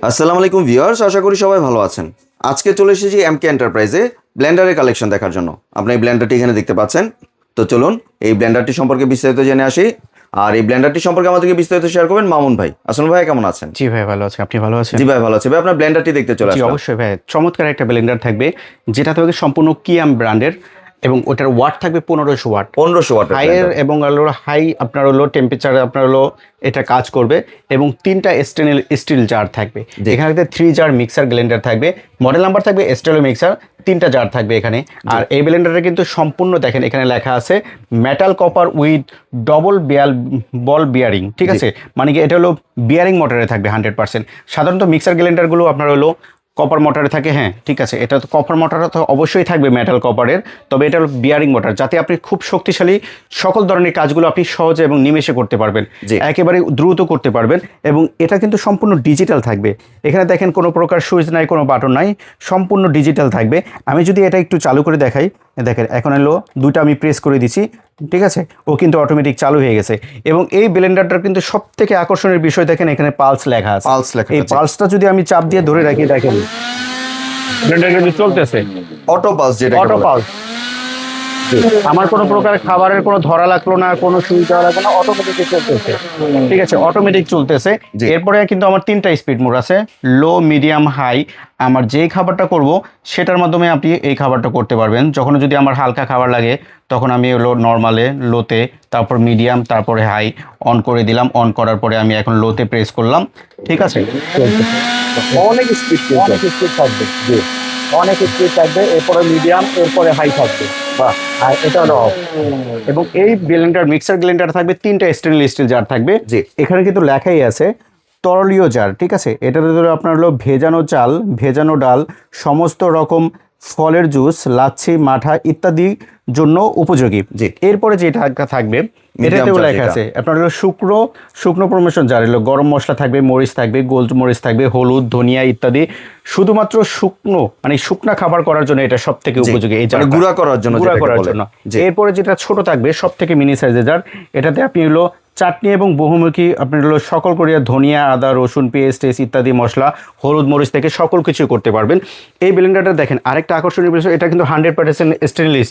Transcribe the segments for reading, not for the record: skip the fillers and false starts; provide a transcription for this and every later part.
আসসালামু আলাইকুম ভিউয়ার্স, আশা করি সবাই ভালো আছেন। আজকে চলে এসেছি এমকে এন্টারপ্রাইজে ব্লেন্ডারের কালেকশন দেখার জন্য। আপনি এই ব্লেন্ডারটি এখানে দেখতে পাচ্ছেন। তো চলুন এই ব্লেন্ডারটি সম্পর্কে বিস্তারিত জেনে আসি। আর এই ব্লেন্ডারটি সম্পর্কে আমাদেরকে বিস্তারিত শেয়ার করবেন মামুন ভাই। আসসালামু ভাই, কেমন আছেন? জি ভাই ভালো আছি, আপনি ভালো আছেন? জি ভাই ভালো আছি। ভাই আপনার ব্লেন্ডারটি দেখতে চলে জি আসলাম। অবশ্যই ভাই, চমৎকার একটা ব্লেন্ডার থাকবে যেটা থাকবে সম্পূর্ণ কিয়াম ব্র্যান্ডের এবং ওটার ওয়াট থাকবে 1500 ওয়াট। 1500 ওয়াটের হাইয়ের এবং হাই আপনার হলো টেম্পারেচারে আপনার হলো এটা কাজ করবে এবং 3টা স্টিল জার থাকবে। এখানে 3 জার মিক্সার ব্লেন্ডার থাকবে, মডেল নাম্বার থাকবে স্টেলো মিক্সার, 3টা জার থাকবে এখানে। আর এই ব্লেন্ডারটা কিন্তু সম্পূর্ণ দেখেন এখানে লেখা আছে metal copper with double ball bearing, ঠিক আছে? মানে কি এটা হলো বিয়ারিং মোটরে থাকবে 100%। সাধারণত মিক্সার ব্লেন্ডারগুলো আপনার হলো কপার মোটরে থাকে, হ্যাঁ ঠিক আছে, এটা তো কপার মোটর তো অবশ্যই থাকবে মেটাল কপারের, তবে এটা হলো বিয়ারিং মোটর, যাতে আপনি খুব শক্তিশালী সকল ধরনের কাজগুলো আপনি সহজে এবং নিমেষে করতে পারবেন, একেবারে দ্রুত করতে পারবেন। এবং এটা কিন্তু সম্পূর্ণ ডিজিটাল থাকবে। এখানে দেখেন কোনো প্রকার সুইচ নাই, কোনো বাটন নাই, সম্পূর্ণ ডিজিটাল থাকবে। আমি যদি এটা একটু চালু করে দেখাই, দেখেন এখন হলো দুটো আমি প্রেস করে দিচ্ছি, ঠিক আছে, ও কিন্তু অটোমেটিক চালু হয়ে গেছে। এবং এই ব্লেন্ডারটার কিন্তু সব থেকে আকর্ষণীয় বিষয় দেখেন এখানে পালস লেখা আছে। এই পালসটা যদি আমি চাপ দিয়ে ধরে রাখি, দেখেন ব্লেন্ডার কিন্তু চলতেছে অটো পালস, যেটা অটো পালস। আমার কোনো প্রকার খাবারের কোনো ধরা লাগলো না, কোনো সুইচ দেওয়া লাগলো না, অটোমেটিক চলতেছে, ঠিক আছে, অটোমেটিক চলতেছে। এরপরে কিন্তু আমার 3টা স্পিড মোড আছে, লো, মিডিয়াম, হাই। আমার যেই খাবারটা করব সেটার মাধ্যমে আপনি এই খাবারটা করতে পারবেন। যখন যদি আমার হালকা খাবার লাগে তখন আমি হলো নর্মালে, লোতে, তারপর মিডিয়াম, তারপরে হাই অন করে দিলাম। অন করার পরে আমি এখন লোতে প্রেস করলাম, ঠিক আছে, অনেক স্পিড থাকবে, অনেক স্পিড থাকবে, এরপরে মিডিয়াম, এরপরে হাই থাকবে। বাহ, আর এটা হলো অফ। এবং এই ব্লেন্ডার মিক্সার ব্লেন্ডার থাকবে 3টা স্টেনলেস স্টিল জার থাকবে। এখানে কিন্তু লেখাই আছে তরলীয় জার, ঠিক আছে। এটার ভিতরে আপনার হলো ভেজানো চাল, ভেজানো ডাল, সমস্ত রকম ফলের জুস, লাচ্ছি, মাঠা ইত্যাদি জন্য উপযোগী। এরপরে যেটা থাকবে এটাতেও লেখা আছে আপনার হলো শুকনো প্রমোশন জার, হলো গরম মশলা থাকবে, মরিচ থাকবে, গোল মরিচ থাকবে, হলুদ, ধনিয়া ইত্যাদি, শুধুমাত্র শুকনো মানে শুকনা খাবার করার জন্য এটা সব থেকে উপযোগী। এই জার গুঁড়া করার জন্য। এরপরে যেটা ছোট থাকবে সব থেকে মিনি সাইজের জার, এটাতে আপনি হলো চাটনি এবং বহুমুখী আপনার হলো সকল করিয়া ধনিয়া, আদা, রসুন, পেস্ট ইত্যাদি মশলা, হলুদ, মরিচ থেকে সকল কিছু করতে পারবেন। এই ব্লেন্ডারটা দেখেন আরেকটা আকর্ষণীয় বিষয়, এটা কিন্তু 100% স্টেনলেস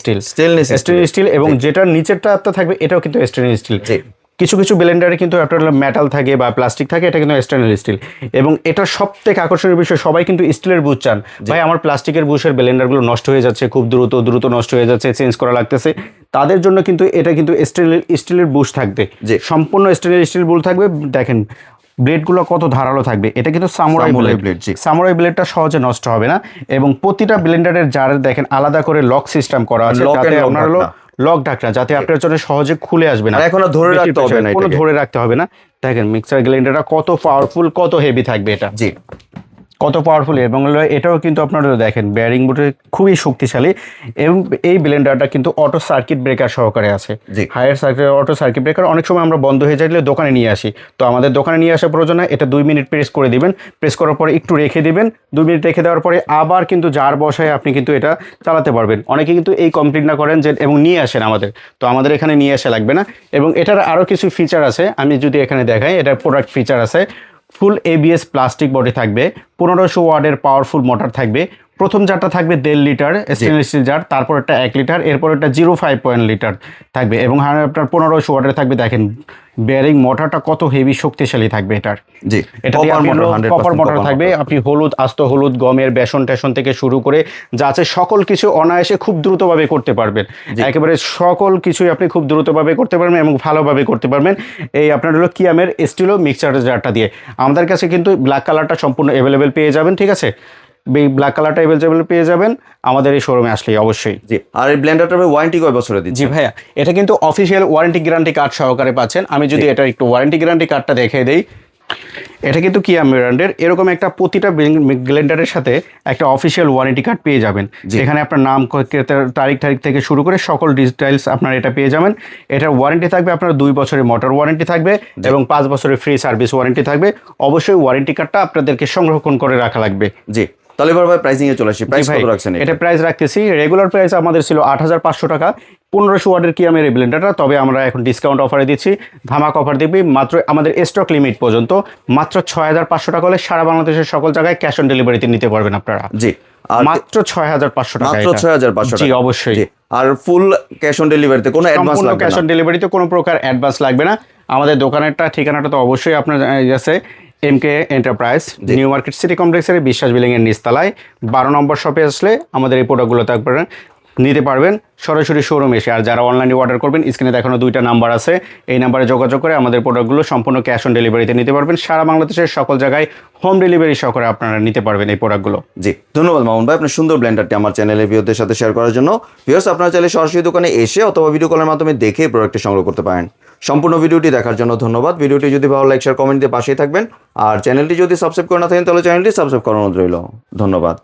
স্টিল এবং যেটার নিচেরটা থাকবে এটাও কিন্তু স্টেনলেস স্টিল। কিছু কিছু ব্লেন্ডারে কিন্তু একটা মেটাল থাকে বা প্লাস্টিক থাকে, এটা কিন্তু স্টেনলেস স্টিল। এবং এটা সব থেকে আকর্ষণীয় বিষয়, সবাই কিন্তু স্টিলের বুশ চান। ভাই আমার প্লাস্টিকের বুশের ব্লেন্ডারগুলো নষ্ট হয়ে যাচ্ছে, খুব দ্রুত নষ্ট হয়ে যাচ্ছে, চেঞ্জ করা লাগতেছে, তাদের জন্য কিন্তু এটা কিন্তু স্টিলের বুশ থাকবে, সম্পূর্ণ স্টেনলেস স্টিল বুশ থাকবে। দেখেন ব্লেডগুলো কত ধারালো থাকবে, এটা কিন্তু সামুরাই ব্লেড। সামুরাই ব্লেডটা সহজে নষ্ট হবে না। এবং প্রতিটা ব্লেন্ডারের জারের দেখেন আলাদা করে লক সিস্টেম করা আছে, যাতে আপনার হলো লক ঢাকনা যাতে আপনার জন্য সহজে খুলে আসবে না, এখন ধরে রাখতে হবে না, কোনো ধরে রাখতে হবে না। দেখেন মিক্সার ব্লেন্ডারটা কত পাওয়ারফুল, কত হেভি থাকবে এটা, কত পাওয়ারফুল। এবং এটাও কিন্তু আপনারা দেখেন বেয়ারিং বোর্ডে খুবই শক্তিশালী। এবং এই ব্লেন্ডারটা কিন্তু অটো সার্কিট ব্রেকার সহকারে আছে, higher circuit auto circuit breaker. অনেক সময় আমরা বন্ধ হয়ে যাইলে দোকানে নিয়ে আসি, তো আমাদের দোকানে নিয়ে আসা প্রয়োজন না, এটা 2 মিনিট প্রেস করে দিবেন, প্রেস করার পরে একটু রেখে দিবেন, 2 মিনিট রেখে দেওয়ার পরে আবার কিন্তু জার বসায় আপনি কিন্তু এটা চালাতে পারবেন। অনেকে কিন্তু এই কমপ্লিট না করেন যে এবং নিয়ে আসেন আমাদের, তো আমাদের এখানে নিয়ে আসা লাগবে না। এবং এটার আরও কিছু ফিচার আছে, আমি যদি এখানে দেখাই, এটার প্রোডাক্ট ফিচার আছে, ফুল ABS প্লাস্টিক বডি থাকবে, 1500 ওয়াটের পাওয়ারফুল মোটর থাকবে। প্রথম জারটা থাকবে 1.5 লিটার স্টেনলেস স্টিল জার, তারপর একটা 1 লিটার, এরপর একটা 0.5 লিটার থাকবে। এবং আপনার 1500 ওয়াটের থাকবে। দেখেন বেয়ারিং মোটরটা কত হেভি শক্তিশালী থাকবে এটার। এটা কপার মোটর থাকবে। আপনি হলুদ, আস্ত হলুদ, গমের বেসন টেসন থেকে শুরু করে যা আছে সকল কিছু অনায়াসে খুব দ্রুতভাবে করতে পারবেন, একেবারে সকল কিছুই আপনি খুব দ্রুতভাবে করতে পারবেন এবং ভালোভাবে করতে পারবেন এই আপনার হলো কিয়ামের স্টিলো মিক্সার জারটা দিয়ে। আমাদের কাছে কিন্তু ব্ল্যাক কালারটা সম্পূর্ণ অ্যাভেলেবেল পেয়ে যাবেন, ঠিক আছে, ব্ল্যাক কালারটা অ্যাভেলেবেল পেয়ে যাবেন আমাদের এই শোরুমে আসলেই অবশ্যই। আর এই ব্লেন্ডারটার ওয়ারেন্টি কয় বছরের দিচ্ছি? জি ভাইয়া, এটা কিন্তু অফিসিয়াল ওয়ারেন্টি গ্যারান্টি কার্ড সহকারে পাচ্ছেন। আমি যদি এটা একটু ওয়ারেন্টি গ্যারান্টি কার্ডটা দেখিয়ে দেই, এটা কিন্তু কিয়াম ব্র্যান্ডের। এরকম একটা প্রতিটা ব্লেন্ডারের সাথে একটা অফিসিয়াল ওয়ারেন্টি কার্ড পেয়ে যাবেন, এখানে আপনার নাম, তারিখ থেকে শুরু করে সকল ডিটেইলস আপনার এটা পেয়ে যাবেন। এটার ওয়ারেন্টি থাকবে আপনার 2 বছরের মোটর ওয়ারেন্টি থাকবে এবং 5 বছরের ফ্রি সার্ভিস ওয়ারেন্টি থাকবে। অবশ্যই ওয়ারেন্টি কার্ডটা আপনাদেরকে সংরক্ষণ করে রাখা লাগবে। জি, তাহলে এবার ভাই প্রাইসিং এ চলে আসি, প্রাইস ভাই, কত রাখছেন এটা প্রাইস রাখতেছি, রেগুলার প্রাইস আমাদের ছিল 8,500 টাকা 1500 ওয়াটের কি এই ব্লেন্ডারটা, তবে আমরা এখন ডিসকাউন্ট অফারে দিচ্ছি, ধামাক অফার দিবি মাত্র আমাদের স্টক লিমিট পর্যন্ত মাত্র 6,500 টাকা হলে সারা বাংলাদেশের সকল জায়গায় ক্যাশ অন ডেলিভারিতে নিতে পারবেন আপনারা। জি, আর মাত্র 6,500 টাকা, মাত্র 6,500 জি টাকা। অবশ্যই। জি, আর ফুল ক্যাশ অন ডেলিভারিতে কোনো অ্যাডভান্স সম্পূর্ণ লাগবে ক্যাশ না। অন ডেলিভারিতে কোনো প্রকার অ্যাডভান্স লাগবে না। আমাদের দোকানেরটা ঠিকানাটা তো অবশ্যই আপনার আছে, এমকে এন্টারপ্রাইজ, নিউ মার্কেট সিটি কমপ্লেক্সের বিশ্বাস বিল্ডিং এর নিচতলায় 12 নম্বর শপে আসলে আমাদের এই প্রোডাক্টগুলো আপনারা নিতে পারবেন সরাসরি শোরুমে এসে। আর যারা অনলাইনে অর্ডার করবেন, স্ক্রিনে দেখানো 2টা নাম্বার আছে, এই নাম্বারে যোগাযোগ করে আমাদের প্রোডাক্টগুলো সম্পূর্ণ ক্যাশ অন ডেলিভারিতে নিতে পারবেন। সারা বাংলাদেশের সকল জায়গায় হোম ডেলিভারি সহকারে আপনারা নিতে পারবেন এই প্রোডাক্টগুলো। জি, ধন্যবাদ মামুন ভাই আপনার সুন্দর ব্লেন্ডারটি আমার চ্যানেলে ভিউয়ারদের সাথে শেয়ার করার জন্য। ভিউয়ার্স, আপনারা চাইলে সরাসরি দোকানে এসে অথবা ভিডিও কলের মাধ্যমে দেখে প্রোডাক্টটি সংগ্রহ করতে পারেন। সম্পূর্ণ ভিডিওটি দেখার জন্য ধন্যবাদ। ভিডিওটি যদি ভালো লাইক শেয়ার কমেন্ট দিয়ে পাশেই থাকবেন, আর চ্যানেলটি যদি সাবস্ক্রাইব করে না থাকেন তাহলে চ্যানেলটি সাবস্ক্রাইব করানো রইল। ধন্যবাদ।